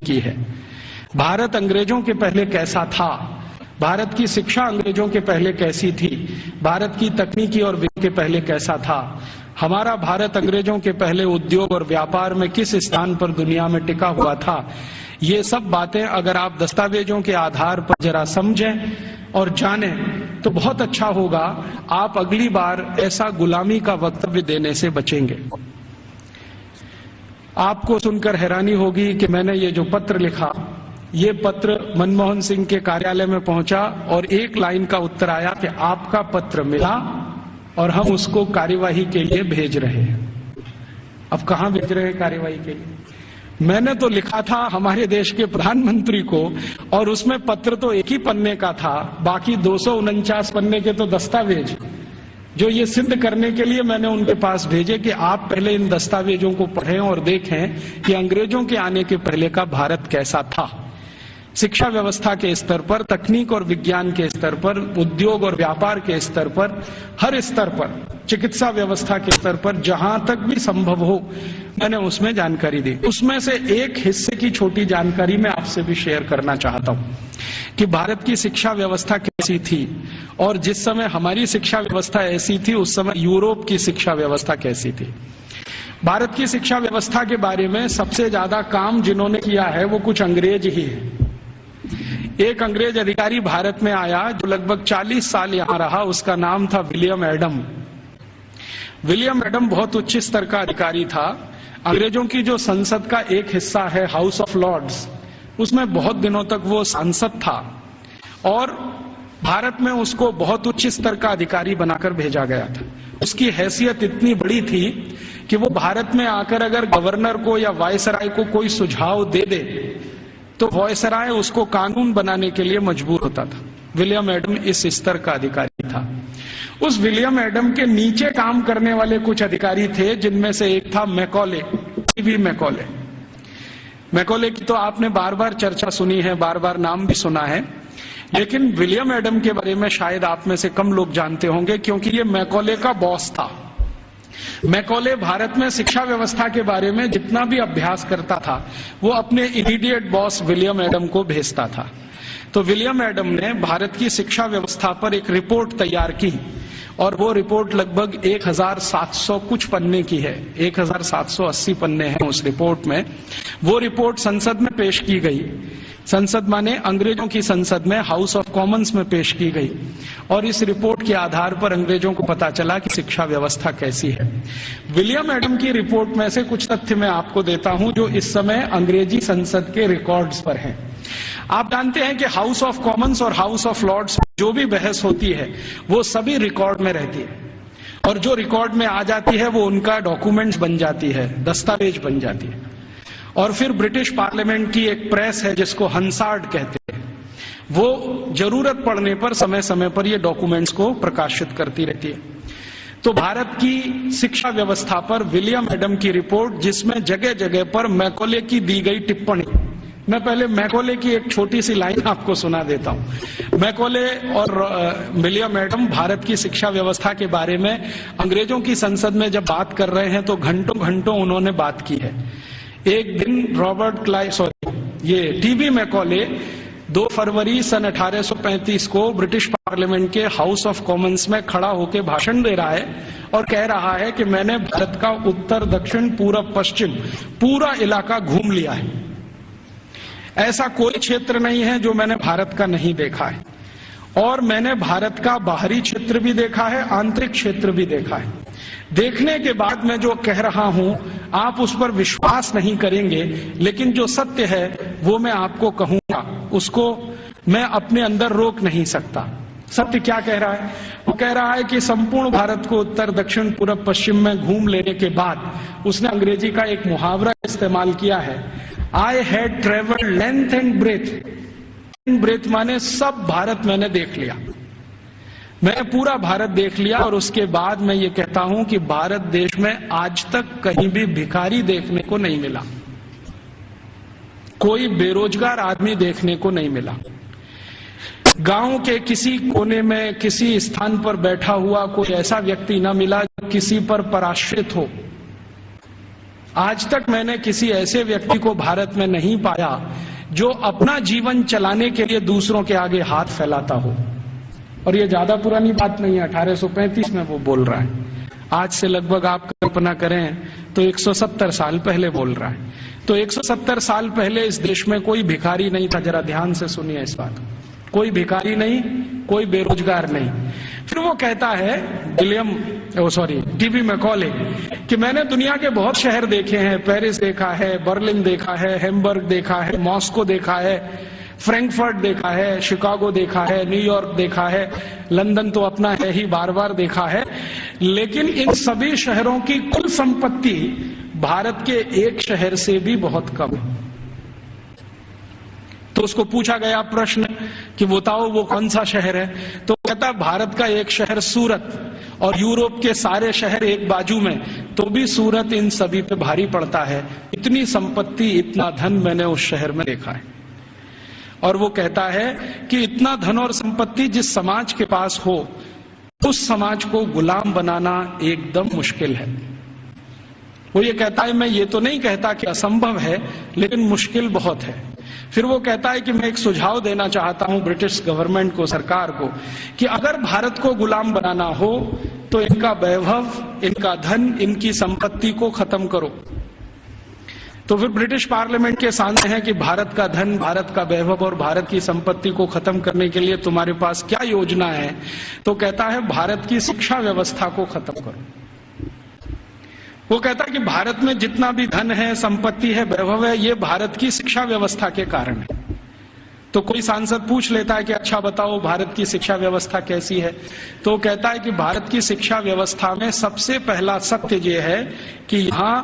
की है। भारत अंग्रेजों के पहले कैसा था, भारत की शिक्षा अंग्रेजों के पहले कैसी थी, भारत की तकनीकी और विज्ञान के पहले कैसा था, हमारा भारत अंग्रेजों के पहले उद्योग और व्यापार में किस स्थान पर दुनिया में टिका हुआ था, ये सब बातें अगर आप दस्तावेजों के आधार पर जरा समझें और जानें तो बहुत अच्छा होगा। आप अगली बार ऐसा गुलामी का वक्तव्य देने से बचेंगे। आपको सुनकर हैरानी होगी कि मैंने ये जो पत्र लिखा, ये पत्र मनमोहन सिंह के कार्यालय में पहुंचा और एक लाइन का उत्तर आया कि आपका पत्र मिला और हम उसको कार्यवाही के लिए भेज रहे हैं। अब कहां भेज रहे हैं कार्यवाही के लिए? मैंने तो लिखा था हमारे देश के प्रधानमंत्री को, और उसमें पत्र तो एक ही पन्ने का था, बाकी 249 पन्ने के तो दस्तावेज जो ये सिद्ध करने के लिए मैंने उनके पास भेजे कि आप पहले इन दस्तावेजों को पढ़ें और देखें कि अंग्रेजों के आने के पहले का भारत कैसा था। शिक्षा व्यवस्था के स्तर पर, तकनीक और विज्ञान के स्तर पर, उद्योग और व्यापार के स्तर पर, हर स्तर पर, चिकित्सा व्यवस्था के स्तर पर, जहां तक भी संभव हो मैंने उसमें जानकारी दी। उसमें से एक हिस्से की छोटी जानकारी मैं आपसे भी शेयर करना चाहता हूं कि भारत की शिक्षा व्यवस्था कैसी थी, और जिस समय हमारी शिक्षा व्यवस्था ऐसी थी उस समय यूरोप की शिक्षा व्यवस्था कैसी थी। भारत की शिक्षा व्यवस्था के बारे में सबसे ज्यादा काम जिन्होंने किया है वो कुछ अंग्रेज ही है। एक अंग्रेज अधिकारी भारत में आया जो लगभग 40 साल यहां रहा, उसका नाम था विलियम एडम। विलियम एडम बहुत उच्च स्तर का अधिकारी था। अंग्रेजों की जो संसद का एक हिस्सा है हाउस ऑफ लॉर्ड्स, उसमें बहुत दिनों तक वो सांसद था और भारत में उसको बहुत उच्च स्तर का अधिकारी बनाकर भेजा गया था। उसकी हैसियत इतनी बड़ी थी कि वो भारत में आकर अगर गवर्नर को या वायसराय को कोई सुझाव दे दे तो वायसराय उसको कानून बनाने के लिए मजबूर होता था। विलियम एडम इस स्तर का अधिकारी था। उस विलियम एडम के नीचे काम करने वाले कुछ अधिकारी थे, जिनमें से एक था मैकॉले, टीवी मैकॉले। मैकॉले की तो आपने बार बार चर्चा सुनी है, बार बार नाम भी सुना है, लेकिन विलियम एडम के बारे में शायद आप में से कम लोग जानते होंगे, क्योंकि ये मैकॉले का बॉस था। मैकॉले भारत में शिक्षा व्यवस्था के बारे में जितना भी अभ्यास करता था वो अपने इमीडिएट बॉस विलियम एडम को भेजता था। तो विलियम एडम ने भारत की शिक्षा व्यवस्था पर एक रिपोर्ट तैयार की और वो रिपोर्ट लगभग 1700 कुछ पन्ने की है, 1780 पन्ने हैं उस रिपोर्ट में। वो रिपोर्ट संसद में पेश की गई। संसद माने अंग्रेजों की संसद में, हाउस ऑफ कॉमन्स में पेश की गई और इस रिपोर्ट के आधार पर अंग्रेजों को पता चला कि शिक्षा व्यवस्था कैसी है। विलियम एडम की रिपोर्ट में से कुछ तथ्य मैं आपको देता हूं जो इस समय अंग्रेजी संसद के रिकॉर्ड्स पर हैं। आप जानते हैं कि हाउस ऑफ कॉमन्स और हाउस ऑफ लॉर्ड्स जो भी बहस होती है वो सभी रिकॉर्ड में रहती है, और जो रिकॉर्ड में आ जाती है वो उनका डॉक्यूमेंट्स बन जाती है, दस्तावेज बन जाती है। और फिर ब्रिटिश पार्लियामेंट की एक प्रेस है जिसको हंसार्ड कहते हैं, वो जरूरत पड़ने पर समय समय पर ये डॉक्यूमेंट्स को प्रकाशित करती रहती है। तो भारत की शिक्षा व्यवस्था पर विलियम एडम की रिपोर्ट, जिसमें जगह जगह पर मैकॉले की दी गई टिप्पणी, मैं पहले मैकॉले की एक छोटी सी लाइन आपको सुना देता हूं। मैकॉले और विलियम एडम भारत की शिक्षा व्यवस्था के बारे में अंग्रेजों की संसद में जब बात कर रहे हैं तो घंटों घंटों उन्होंने बात की है। एक दिन ये टीवी मैकॉले 2 फरवरी सन 1835 को ब्रिटिश पार्लियामेंट के हाउस ऑफ कॉमन्स में खड़ा होकर भाषण दे रहा है और कह रहा है कि मैंने भारत का उत्तर, दक्षिण, पूरब, पश्चिम पूरा इलाका घूम लिया है। ऐसा कोई क्षेत्र नहीं है जो मैंने भारत का नहीं देखा है, और मैंने भारत का बाहरी क्षेत्र भी देखा है, आंतरिक क्षेत्र भी देखा है। देखने के बाद मैं जो कह रहा हूं आप उस पर विश्वास नहीं करेंगे, लेकिन जो सत्य है वो मैं आपको कहूंगा, उसको मैं अपने अंदर रोक नहीं सकता। सत्य क्या कह रहा है? वो कह रहा है कि संपूर्ण भारत को उत्तर, दक्षिण, पूरब, पश्चिम में घूम लेने के बाद उसने अंग्रेजी का एक मुहावरा इस्तेमाल किया है, I had travelled length and breadth. Breadth माने सब भारत मैंने देख लिया, मैंने पूरा भारत देख लिया। और उसके बाद मैं ये कहता हूं कि भारत देश में आज तक कहीं भी भिखारी देखने को नहीं मिला, कोई बेरोजगार आदमी देखने को नहीं मिला। गांव के किसी कोने में किसी स्थान पर बैठा हुआ कोई ऐसा व्यक्ति न मिला जो किसी पर पराश्रित हो। आज तक मैंने किसी ऐसे व्यक्ति को भारत में नहीं पाया जो अपना जीवन चलाने के लिए दूसरों के आगे हाथ फैलाता हो। और ये ज्यादा पुरानी बात नहीं है, 1835 में वो बोल रहा है। आज से लगभग आप कल्पना करें तो 170 साल पहले बोल रहा है। तो 170 साल पहले इस देश में कोई भिखारी नहीं था। जरा ध्यान से सुनिए इस बात को। कोई भिखारी नहीं, कोई बेरोजगार नहीं। फिर वो कहता है टीबी मैकॉले कि मैंने दुनिया के बहुत शहर देखे हैं, पेरिस देखा है, बर्लिन देखा है, हैम्बर्ग देखा है, मॉस्को देखा है, फ्रैंकफर्ट देखा है, शिकागो देखा है, न्यूयॉर्क देखा है, लंदन तो अपना है ही, बार बार देखा है। लेकिन इन सभी शहरों की कुल संपत्ति भारत के एक शहर से भी बहुत कम है। तो उसको पूछा गया प्रश्न कि बताओ वो कौन सा शहर है। तो कहता भारत का एक शहर सूरत, और यूरोप के सारे शहर एक बाजू में, तो भी सूरत इन सभी पे भारी पड़ता है। इतनी संपत्ति, इतना धन मैंने उस शहर में देखा है। और वो कहता है कि इतना धन और संपत्ति जिस समाज के पास हो, उस समाज को गुलाम बनाना एकदम मुश्किल है। वो ये कहता है, मैं ये तो नहीं कहता कि असंभव है, लेकिन मुश्किल बहुत है। फिर वो कहता है कि मैं एक सुझाव देना चाहता हूं ब्रिटिश गवर्नमेंट को, सरकार को, कि अगर भारत को गुलाम बनाना हो तो इनका वैभव, इनका धन, इनकी संपत्ति को खत्म करो। तो फिर ब्रिटिश पार्लियामेंट के सामने है कि भारत का धन, भारत का वैभव और भारत की संपत्ति को खत्म करने के लिए तुम्हारे पास क्या योजना है। तो कहता है भारत की शिक्षा व्यवस्था को खत्म करो। वो कहता है कि भारत में जितना भी धन है, संपत्ति है, वैभव है, ये भारत की शिक्षा व्यवस्था के कारण है। तो कोई सांसद पूछ लेता है कि अच्छा बताओ भारत की शिक्षा व्यवस्था कैसी है। तो कहता है कि भारत की शिक्षा व्यवस्था में सबसे पहला सत्य ये है कि यहाँ